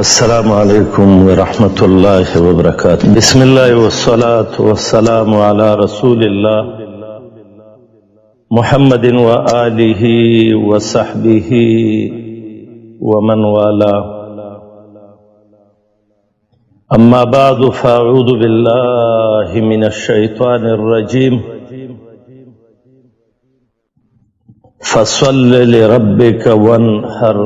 السلام عليكم ورحمة الله وبركاته. بسم الله والصلاة والسلام على رسول الله محمد وآله وصحبه ومن والاه. أما بعد فأعوذ بالله من الشيطان الرجيم. فصل لربك وانحر.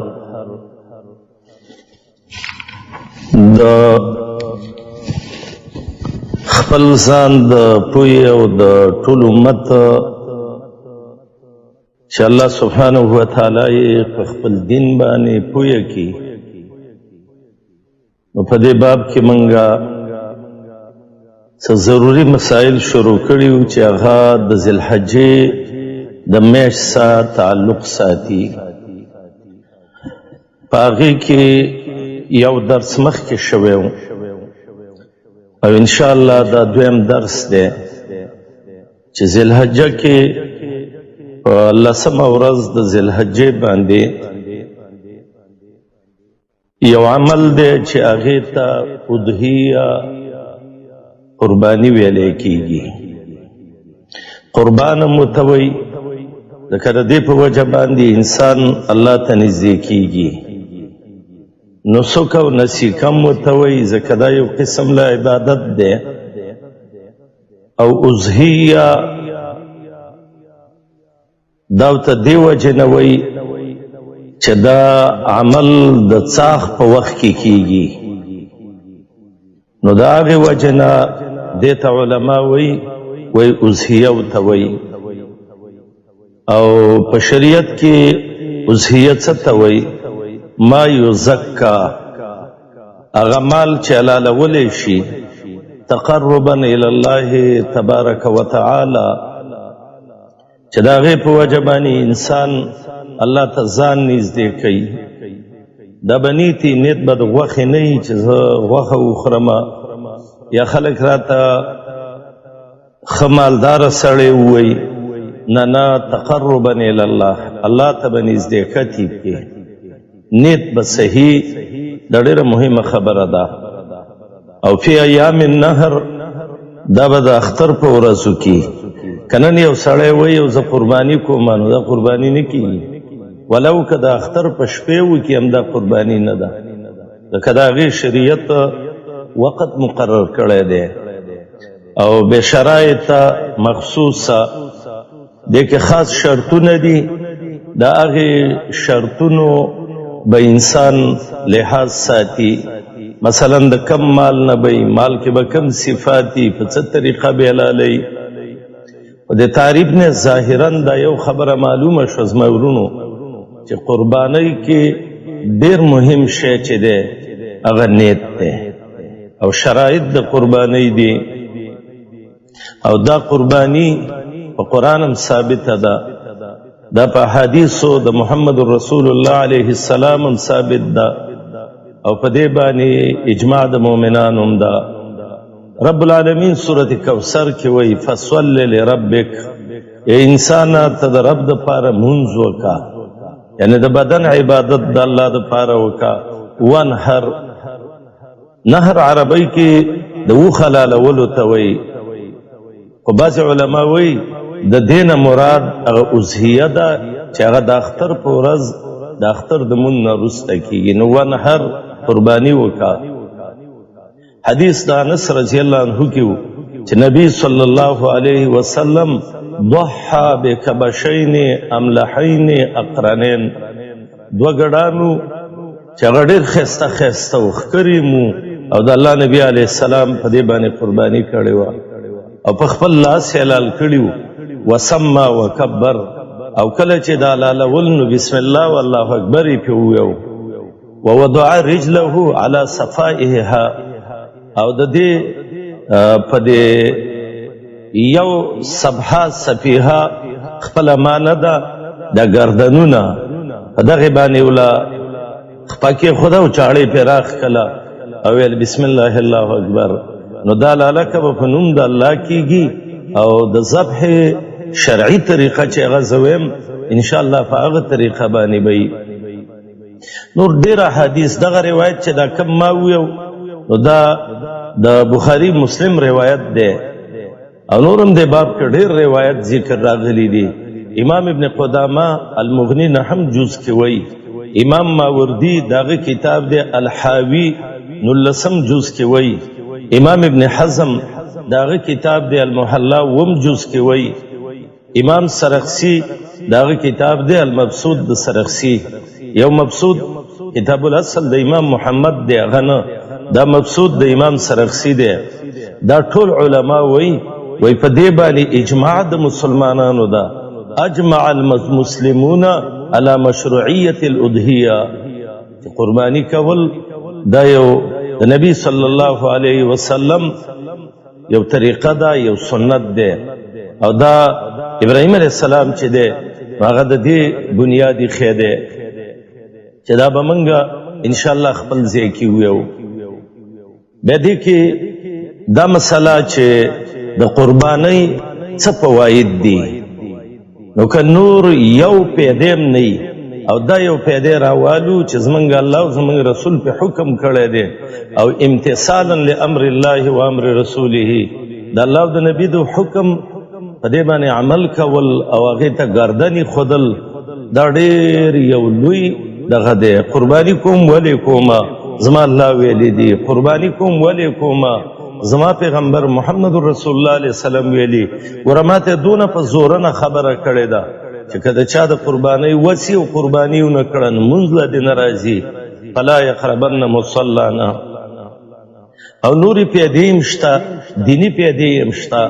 د خپل ځان د پوی او د ټول امت چې الله سبحانه وتعالی په خپل دین باندې پوی کی، نو په دې باب کې منګه څه ضروري مسائل شروع کړیو چې هغه د ذوالحجې د میاشت سره تعلق ساتي. په هغې کې یو درس مخکې شوی و او انشاءالله دا دویم درس دی چې ذوالحجه کې په 10مه ورځ د ذوالحجې باندې یو عمل دی چې هغې ته اضحیه قرباني ویلی کېږي. قربان هم ورته وایي ځکه د دې په وجه باندې انسان الله ته نږدې کېږي. نسک او نسیکم ورته وایي ځکه دا یو قسم له عبادت دی. او اضحیه دا ورته دې وجې نه وایي چې دا عمل د څاښ په وخت کې کېږي، نو د هغې وجې نه دې ته علما وایي اضحیه ورته وایي. او په شریعت کې اضحیه څه ته وایي؟ ما یزکا، هغه مال چې حلالولی شي تقربا الی الله تبارک وتعالی، چې د هغې په وجه باندې انسان الله ته ځان نږدې کوي. دا به نیتي نیت به د غوښې نه وي چې زه غوښه وخورمه، یا خلک راته ښه مالداره سړی ووایي، نه نه، تقربا الی الله، الله ته به نږدېکت کې نیت به صحیح. دا ډېره مهمه خبره ده. او فی ایام النهر، دا به د اختر په ورځو کې که نن یو سړی وایي او زه قرباني کوم، نو دا قرباني نه کېږي، ولو که د اختر په شپې وکړي هم دا قرباني نه ده، ځکه د هغې شریعت وقت مقرر کړی دی او بې شرایطه مخصوصه. دې کې خاص شرطونه دي، د هغې شرطونو به انسان لحاظ ساتي. مثلا د کم مال نه به مال کې به کم صفاتی، په څه طریقه به حلالوي. په دې تعریف نه ظاهرا دا یو خبره معلومه شوه زما ورونو چې قربانۍ کې ډېر مهم شی چې دی هغه نیت دی او شرایط د قربانۍ دي. او دا قرباني په قرآن هم ثابته ده، دا په حدیثو د محمد رسول الله علیه السلام هم ثابت ده، او په دې باندې اجماع د مؤمنانو هم ده. رب العالمین سورة کوثر کې وایي فصل لربک، ای انسانه ته د رب دپاره مونځ وکړه، یعنې د بدن عبادت د الله دپاره وکړه. وانحر، نهر عربی کې د اوښ حلالولو ته وایي، خو بعضې علما وایي د دې نه مراد هغه اضحیه ده چې هغه د اختر په ورځ د اختر د مونځ نه وروسته کېږي. نو وانحر، قرباني وکړه. حدیث د انس رضی الله عنه کې و چې نبی صلی الله علیه وسلم ضحى بکبشین املحین اقرنین، دوه ګډانو چې هغه ډېر ښایسته ښایسته و، ښکلي مو، او د الله نبي علیه السلام په دې باندې قرباني کړې وه او په خپل لاس یې حلال کړي وو. وسمى وکبر، او کله چې دا حلالول نو بسم الله والله اکبر یې پې وویو. ووضع رجله على صفائها، او د دې په دې یو صفحه صفیحه خپله معنه ده د ګردنونه، په دغې باندې وله خپه کېښوده او چاړې پې راښکله او ویل بسم الله الله اکبر. نو دا لالکه به په نوم د الله کېږي او د ذبح شرعي طریقه چې هغه زه ویم انشاءالله په هغه طریقه باندې به نور ډیر احادیث دغه روایت چې دا کم ما ویو نو دا د بخاری مسلم روایت دی او نورم د باب کې ډیر روایت ذکر راغلی دی امام ابن قدامه المغنی نه هم جز کې وای امام ماوردی داغه کتاب دی الحاوی نلسم جز کې وای امام ابن حزم داغه کتاب دی المحلا وم جز کې وای امام سرخسی داغه کتاب دی المبسوط د سرخسی یو مبسوط کتاب الاصل د امام محمد دی غنه دا مبسوط د امام سرخسی دی دا ټول علما وای په دې باندې اجماع د مسلمانانو دا اجمع المسلمون على مشروعیت الاضحیه قربانی کول دا یو د نبی صلی الله علیه وسلم یو طریقه دا یو سنت دی او دا ابراهیم علیہ السلام چې دی هغه د دې بنیادی خیده چې دا به منګه ان شاء الله خپل ځای کې ویو به دې کې دا مسله چې د قربانی څه فواید دي نو که نور یو پیدیم نه او دا یو پیدې راوالو چې زمونږ الله او زمونږ رسول په حکم کړی دی او امتثالا لامر الله و امر رسوله د الله او د نبی د حکم په دې باندې عمل کول او هغې ته ګردنې ښودل دا ډېر یو لوی دغه دی قرباني کوم ولې کومه زما الله ویلی دی قرباني کوم ولې کومه زما پیغمبر محمد رسول الله علیه وسلم ویلی ورماته دونه په زورنه خبره کړې ده چې کله چا د قربانۍ وسی او قرباني ونه کړن منځ له دې ناراضي فلا يقربن مصلانا او نوري پیدې مشتا دینی پیدې مشتا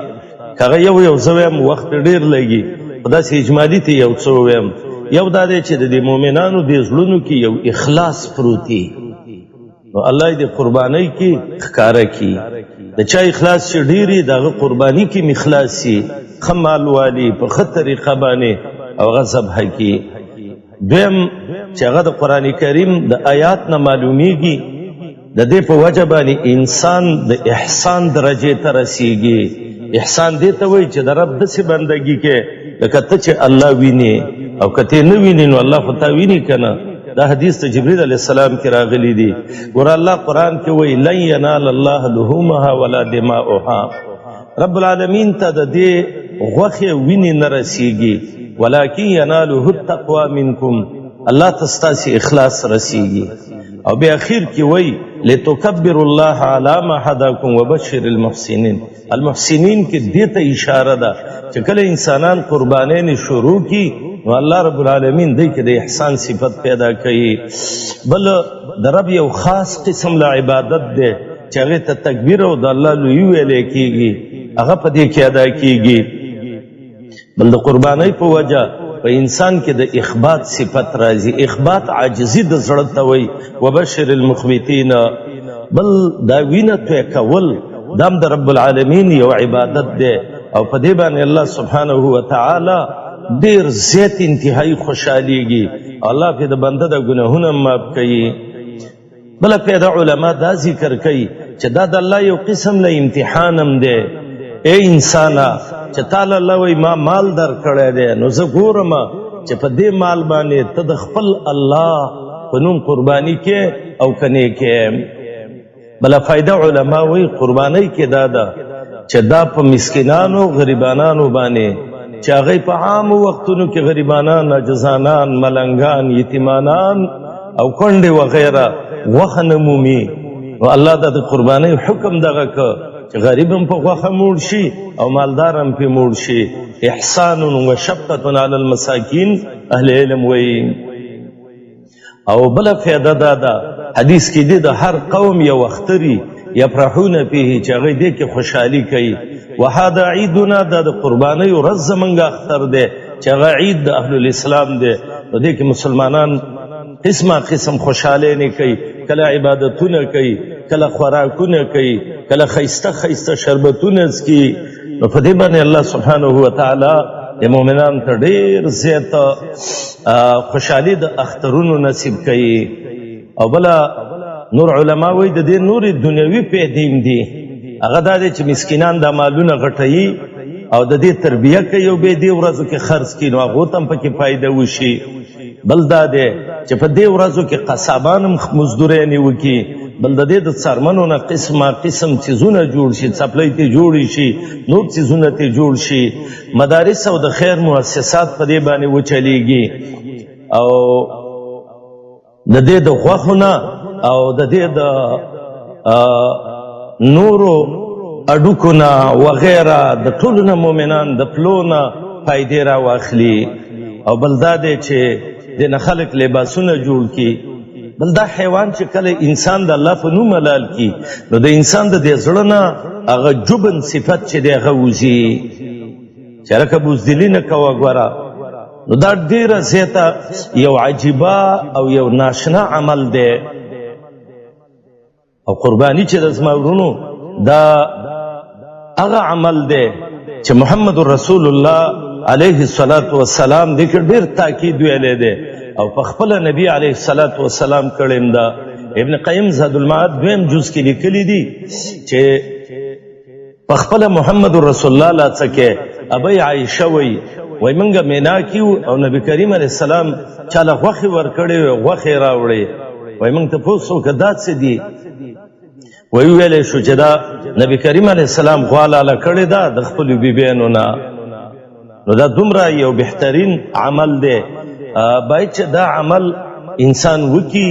کغه یو زویم وخت ډیر لګي خدا سي اجمالی ته یو څو ویم یو دا دی چې د مؤمنانو د زړونو کې یو اخلاص پروتي نو الله دې قربانۍ کې ښکارا کی د چا اخلاص چې ډیری دغه قرباني کې مخلاصي خمال والی په خطر طریقه باندې او غضب حقی دویم چې هغه د قرآن کریم د آیات نه معلومیږي د دې په وجه باندې انسان د احسان درجه ته رسیږي احسان دې ته وایي چې د رب داسې بندګي کې لکه ته چې الله ویني او که ته نه ویني نو الله خو تا ویني که نه دا حدیث ته جبریل علیہ السلام کی راغلی دی ګوره الله قرآن کې وایي لن ینال الله لحومها ولا دماؤها رب العالمین ته د دې غوښې وینې نه رسیږي ولكن يناله التقوى منكم الله تستاسي اخلاص رسیږي او به اخر کې وای لتكبر الله على ما هداكم وبشر المحسنين المحسنين کې دې ته اشاره ده چې کله انسانان قربانین شروع کی نو الله رب العالمین دې کې د احسان صفت پیدا کوي بل د رب یو خاص قسم له عبادت ده چې هغه ته تکبیر او د الله لوی ویل کیږي هغه په دې کې ادا کیږي بل د قربانی په وجه په انسان کې د اخبات صفت راځي اخبات عاجزی د زړه ته وایي وبشر المخبتین بل دا وینه توی کول دام د رب العالمین یو عبادت دی او په دې باندې الله سبحانه وتعالی ډیر زیات انتهایی خوشحالیږي الله په د بنده د ګناهونه معاف کوي بل پیدا علما دا ذکر کوي چې دا د الله یو قسم له امتحانم دی اے انسانا چې تعالی الله وی ما مال در کړی دی نو زه ګورم چې په دې مال باندې ته د خپل الله په نوم قرباني کې او کنې کې بله فایده علما وی قربانۍ کې دا ده چې دا په مسکینانو غریبانانو باندې چې هغوی په عامو وختونو کې غریبانان عاجزانان ملنګان یتیمانان او کونډې وغیره غوښه نه مومي نو الله دا د قربانۍ حکم دغه که چې غریب هم په غوښه موړ شي او مالدار هم پې موړ شي احسان و شفقت علی المساکین اهل علم وایي او بله فایده دا ده حدیث کې دی د هر قوم یو اختری یفرحون فیه چې هغوی دې کې خوشحالي کوي وهذا عیدنا دا د قربانۍ ورځ زمونږ اختر دی چې هغه عید د اهل الاسلام دی په دې کې مسلمانان قسمه قسم خوشحالی نه کوي کله عبادتونه کوي کله خوراکونه کوي کله خیسته خیسته شربتونه څکي نو په دې باندې الله سبحانه وتعالی د مؤمنانو ته ډېر زیاته خوشحالي د اخترونو نصیب کوي او بله نور علما وایي د دې نورې دنیوي پیدې دي هغه دا دی چې مسکینان دا مالونه غټوي او د دې تربیه کوي او بیا دې ورځو کې خرڅ کړي نو هغو ته هم پکې فایده وشي بل دا دی چې په دې ورځو کې قصابان هم مزدورانې وکړي، بل د دې د څرمنو نه قسمه قسم څیزونه جوړ شي، څپلۍ ترې جوړې شي، نور څیزونه ترې جوړ شي، مدارس او د خیر مؤسسات په دې باندې وچلیږي، او د دې د غوښو نه او د دې د نورو اډوکو نه وغیره د ټولو نه مؤمنان د پلو نه فایدې را واخلي. او بل دا دی چې دې نه خلک لباسونه جوړ کړي. بل دا حیوان چې کله انسان د الله په نوم حلال کړي نو د انسان د دې زړه نه هغه جبن صفت چې دی هغه وځي، چې هلکه بزدلي نه کوه ګوره. نو دا ډېره زیاته یو عجیبه او یو ناشنا عمل دی. او قرباني چې د زما ورونو دا هغه عمل دی چې محمد رسول الله علیه الصلاة والسلام دې کې ډېر تاکید ویلی دی، او په خپله نبي علیه الصلاة والسلام کړی دا. ابن قیم زاد المعاد دویم جز کې لیکلی دي چې په خپله محمد رسول الله لا څه کې ابی عایشه وی منګه مینا کیو او نبی کریم علیه السلام چاله غوښې ورکړې وې، غوښې راوړې، موږ تپوس وکړه دا څه دي؟ ویلی شو چې دا نبی کریم علیه السلام غوا لاله کړې ده د خپلو بیبیانو نه. نو دا دومره یو بهترین عمل دی، باید چې دا عمل انسان وکي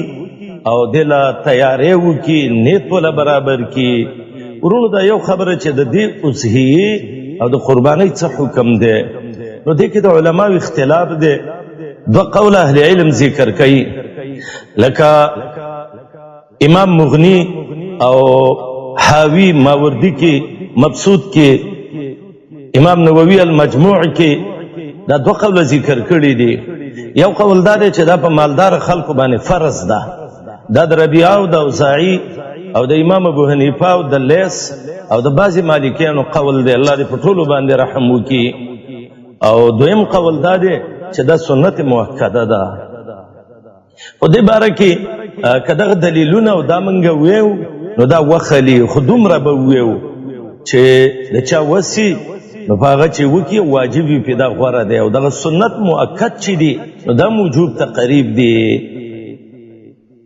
او دې له تیاری وکي، نیت وله برابر کي. ورونو دا یو خبره چې د دې اضحیې او د قربانۍ څه حکم دی، نو دې کې د علماو اختلاف دی. دوه قول اهل علم ذکر کوي، لکه امام مغنی او حاوی ماوردی کې، مبسوط کې، امام نووي المجموع کې دا دوه قول ذکر کړي دي. یو قول دا دی چې دا په مالدار خلکو باندې فرض ده، دا د ربیعه او د اوزاعي او د امام ابو حنیفه او د لیث او د بعضې مالکیانو قول دی، الله دې په ټولو باندې رحم وکړي. او دویم قول دا دی چې دا سنت مؤکده ده. خو دې باره کې که دغه دلیلونه او دا موږ ویو نو دا وخلي، خو دومره به ویو چې د چا وسي نو په هغه چې وکړي واجب وي پې دا غوره دی. او دغه سنت مؤکد چې دي نو دا موجوب ته قریب دي.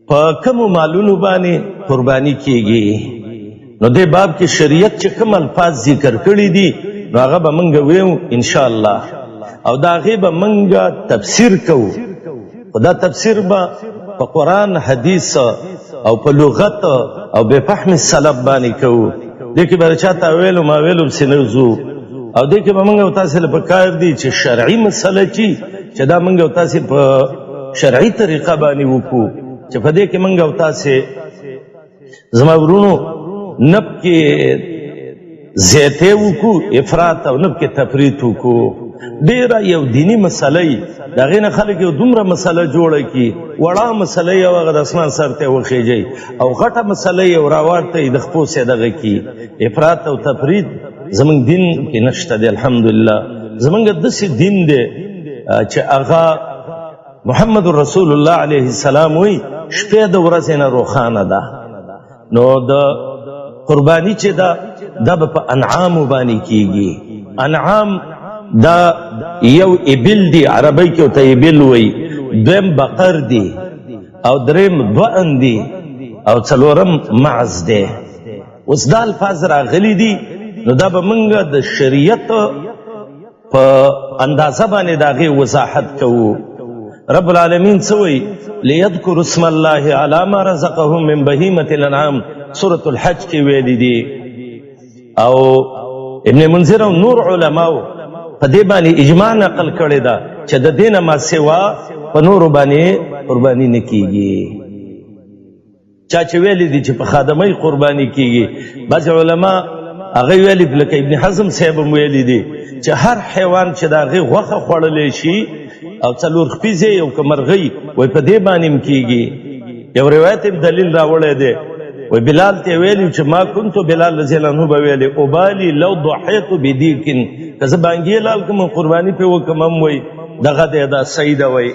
په کومو مالونو باندې قرباني کیږي نو دې باب کې شریعت چې کوم الفاظ ذکر کړي دي نو هغه به موږ ویو انشاءالله، او د هغې به موږ تفسیر کوو. خو دا تفسیر به په قرآن حدیث او په لغت او به فهم سلف باندې کوو. دې کې به چا تاویل او ماویل پسې نه ځو، او دې کې به موږ او تاسې له پکار دي چې شرعي مسله چې دا موږ او تاسې په شرعي طریقه باندې وکړو، چې په دې کې موږ او تاسې زما ورونو نب کې زیاتې وکړو افراط او نب کې تفریط وکړو. ډېره یو دیني مسله یي، د هغې نه خلک یو دومره مسله جوړه کړي، وړه مسله یي او هغه د اسمان سر ته یې وخېږئ، او غټه مسله یي او راواړته یې د خپو سې دغه کړي. افراط او تفریط زمونږ دین کې نشته دی الحمدلله. زمونږ داسې دین دی چې هغه محمد رسول الله علیه السلام وی شپې د ورځې نه روښانه ده. نو د قرباني چې ده دا به په انعامو باندې کیږي. انعام دا یو ابل دی، عربی کې ورته ابل وی، دویم بقر دی، او دریم دوئن دی، او څلورم معز دی. اوس دا الفاظ راغلي دي نو دا به موږ د شریعت په اندازه باندې د هغې وضاحت کوو. رب العالمین څه وی؟ لیذکروا اسم الله علی ما رزقهم من بهیمة الانعام، سورة الحج کې ویلي دي. او ابن منذر او نور علماو په دې باندې اجماع نقل کړې ده چې د دې نه ما سوا په نورو باندې قرباني نه کیږي. چا چې ویلي دي چې په خادمۍ قرباني کیږي، بعض علما هغه ویلي، لکه ابن حزم صاحب هم ویلي دي چې هر حیوان چې د هغې غوښه خوړلی شي او څلور خپیزې یو که مرغۍ وایي په دې باندې هم کیږي. یو روایت یې دلیل راوړی دی، وی بلال ته ویلی چې ما کنتو بلال رضی الله عنه به ویلی ابالي لو ضحیت بدیکن، که زه بانګې لال کوم قرباني پې وکړم هم وی دغه دی، دا صحیح ده وی.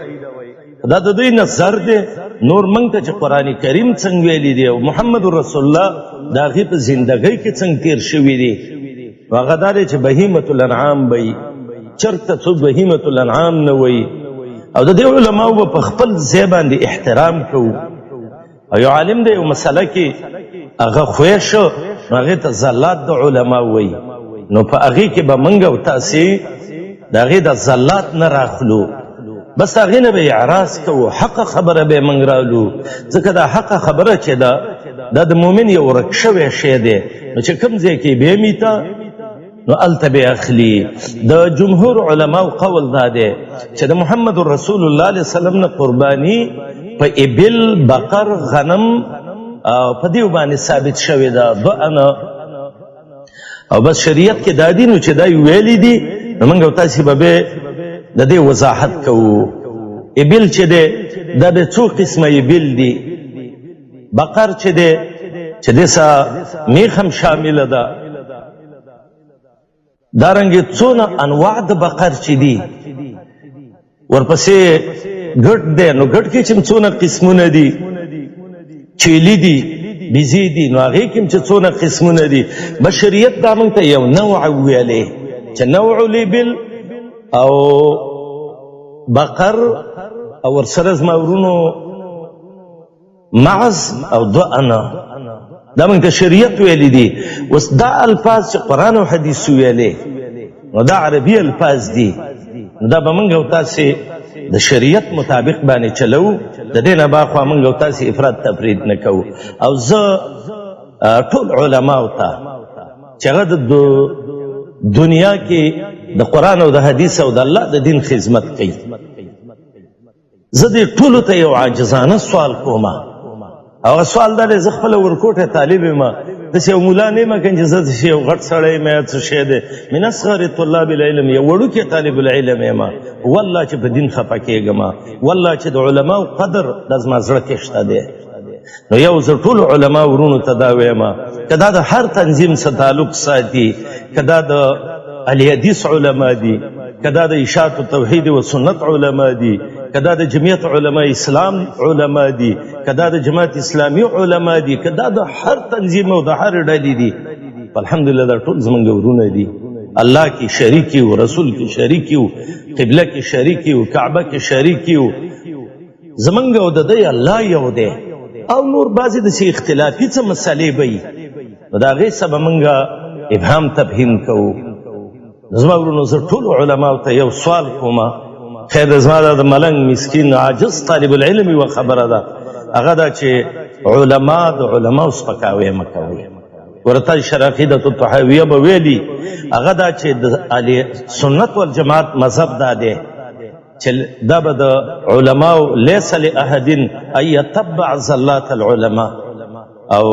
دا د دوی نظر دی. نور موږ ته چې قرآن کریم څنګه ویلی دی او محمد رسول الله د هغې په زندګۍ کې څنګه تیر شوي دي، نو هغه دا دی چې بهیمة الانعام به وي. چېرته څوک بهیمة الانعام نه وایي او د دې علماو به په خپل ځای باندې احترام کوو او یو عالم دی یو مسله کې هغه خوښ شو نو هغې ته زلات د علما وایي نو په هغې کې به موږ او تاسې د هغې د زلات نه راخلو بس هغې نه به اعراض کوو حقه خبره به یې موږ رالو ځکه دا حقه خبره چې ده دا د مؤمن یو ورک شوی شی دی نو چې کوم ځای کې به یې میته نو هلته به اخلي د جمهور علماو قول دا دی چې د محمد رسول الله علیه وسلم نه قرباني په ابل بقر غنم په دیو باندې ثابت شوی ده ضأنه او بس شریعت کې دا دي نو چې دا ویلي دي نو موږ او تاسې به د دې وضاحت کوو ابل چې دی دا د څو قسمه ابل دي بقر چې دی چې دې سره میخ هم شامله ده دارنګې څونه انواع د بقر چې دي ورپسې ګډ دی نو ګډ کې چې څونه قسمونه دي چیلی دي بیزی دي نو هغې کې چې څونه قسمونه دي بس شریعت دا موږ ته یو نوع ویلی چې نوع الابل او بقر او ورسره زما ورونو معز او ضأنه دا موږ ته شریعت ویلی دي اوس دا الفاظ چې قرآن او حدیث ویلی نو دا عربي الفاظ دي نو دا به موږ او تاسې د شریعت مطابق باندې چلو د دې نه باخوا موږ او تاسې افراط تفرید نه کوو او زه ټول علماو ته چې هغه د دنیا کې د قرآن او د حدیث او د الله د دین خدمت کوي زه دې ټولو ته یو عاجزانه سوال کومه او سوال دا دی زه خپله ورکوټه طالب یم داسې یو ملا نه یم که چې زه داسې یو غټ سړی یم یا څه شی دی من اصغر طلاب العلم یو وړوکی طالب العلم یم والله چې په دین خفه کېږم والله چې د علماو قدر دا زما زړه کې شته دی نو یو زه ټولو علما ورونو ته دا ویم که دا د هر تنظیم سره تعلق ساتي که دا د اهل حدیث علما دي که دا د اشاعت توحید و سنت علما دي که دا د جمعیت علما اسلام علما دي که دا د جماعت اسلامی علما دي که دا د هر تنظیم او د هر ډلې دي الحمدلله دا ټول زمونږ ورونه دي الله کې شریک یو رسول کې شریک یو قبله کې شریک یو کعبه کې شریک یو زمونږ او د دی الله یو دی او نور بعضې داسې اختلافي څه مسلې به وي نو د هغې څه به موږ ابهام تفهیم کوو زما ورونو زه ټولو علماو ته یو سوال کومه خیر زما دا د ملنګ مسکین عاجز طالب العلم یوه خبره ده هغه دا چې علما د علماو سپکاوی مه کوئ ورته شرع عقیدة الطحاویه به ویلي هغه دا چې د اهل سنت والجماعت مذهب دا دی چې دا به د علماو لیس لاحد ان یتبع زلات العلماء او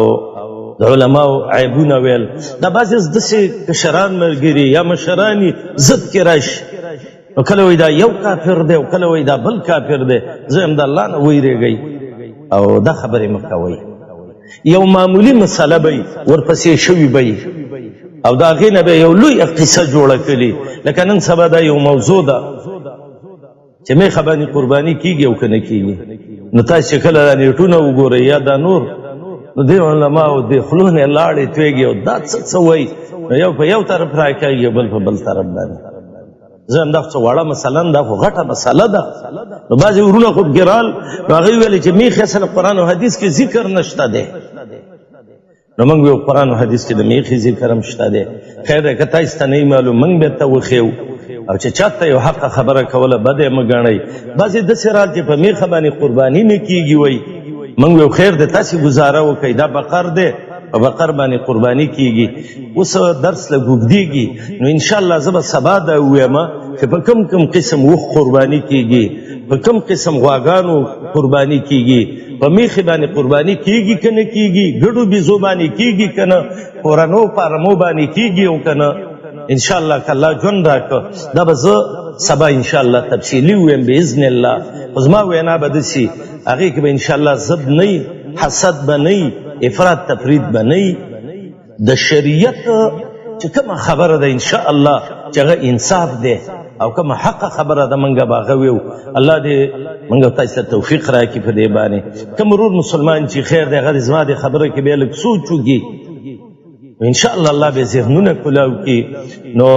د علماو عیبونه ویل دا بعضې داسې کشران ملګري یا مشراني ضد کې راشي نو کله وایي دا یو کافر دی او کله وایي دا بل کافر دی زه یم د الله نه ویرېږئ او دا خبرې مه کوئ یو معمولي مسله به ورپسې شوي به او د هغې نه به یو لویه قصه جوړه کړي لکه نن سبا دا یو موضوع ده چې میخه باندې قرباني کیږي او که نه کیږي نو تاسې چې کله دا نیټونه وګورئ یا دا نور نو دې علماو دې خولو نه لاړې تویږي او دا څه وایي نو یو په یو طرف راکاږي بل په بل طرف باندې زه هم دا څه وړه مثلا دا خو غټه مسله ده نو بعضې ورونه خو ګرال نو هغوی ویلې چې میخې اصل قرآن او حدیث کې ذکر نشته دی نو موږ ویو قرآن او حدیث کې د میخې ذکر هم شته دی خیر دی که تاسو ته نه معلوم موږ بېرته وښیو او چې چاته یو حقه خبره کوله بده یې مه ګڼئ بعضې داسې رال چې په میخه باندې قرباني نه کیږي وایي موږ ویو خیر دی تاسې ګزاره وکئ دا بقر دی په بقر باندې قرباني کیږي اوس درس لږ اوږدېږي نو انشاءالله زه به سبا دا ووایم چې په کوم کوم قسم وخ قرباني کیږي په کوم قسم غواګانو قرباني کیږي په میخې باندې قرباني کیږي که نه کیږي ګډو بیزو باندې کیږي که نه کورنو پارمو باندې کیږي او که نه انشاءالله که الله ژوند راکړه دا به زه سبا انشاءالله تفصیلي ووایم باذن الله خو زما وینا به داسې هغې کې به انشاءالله ضد نه وي حسد به نه وي افراط تفرید به نه وي د شریعت چې کومه خبره ده انشاءالله چې هغه انصاف دی او کومه حقه خبره ده موږ به هغه ویو الله دې موږ تاسو ته توفیق راکړي په دې باندې کوم ورور مسلمان چې خیر دی هغه زما دې خبره کې بیا لږ سوچ وکړي انشاءالله الله به ذهنونه کلاو کړي نو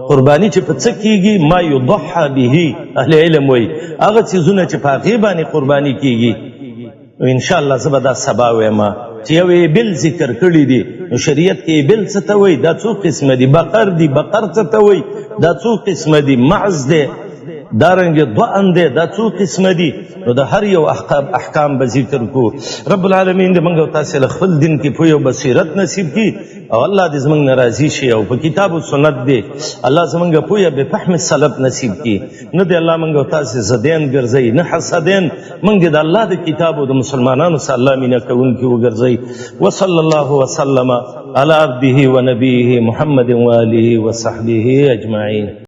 قرباني چې په څه کیږي ما یضحى به اهل علم وایي هغه څیزونه چې په هغې باندې قرباني کیږي ان شاء الله زه به دا سبا وایم چې یو ایبل ذکر کړي دي نو شریعت کې ایبل څه ته وایي دا څو قسمه دي بقر دي بقر څه ته وایي دا څو قسمه دي معز دی دارنګه دوان دی دا څو قسمه دي نو د هر یو احکام به ذکر کو رب العالمین دې موږ او تاسې له خپل دین کې پوهه او بصیرت نصیب کړي او الله دې زموږ نه راضي شي او په کتاب او سنت دې الله زموږ پوهه به فهم سلف نصیب کړي نه دې الله موږ او تاسې زدین ګرځي نه حسدین موږ دې د الله د کتاب او د مسلمانانو سره الله مینه کوونکي وګرځي وصلی الله وسلم علی عبده ونبیه محمد و آله وصحبه اجمعین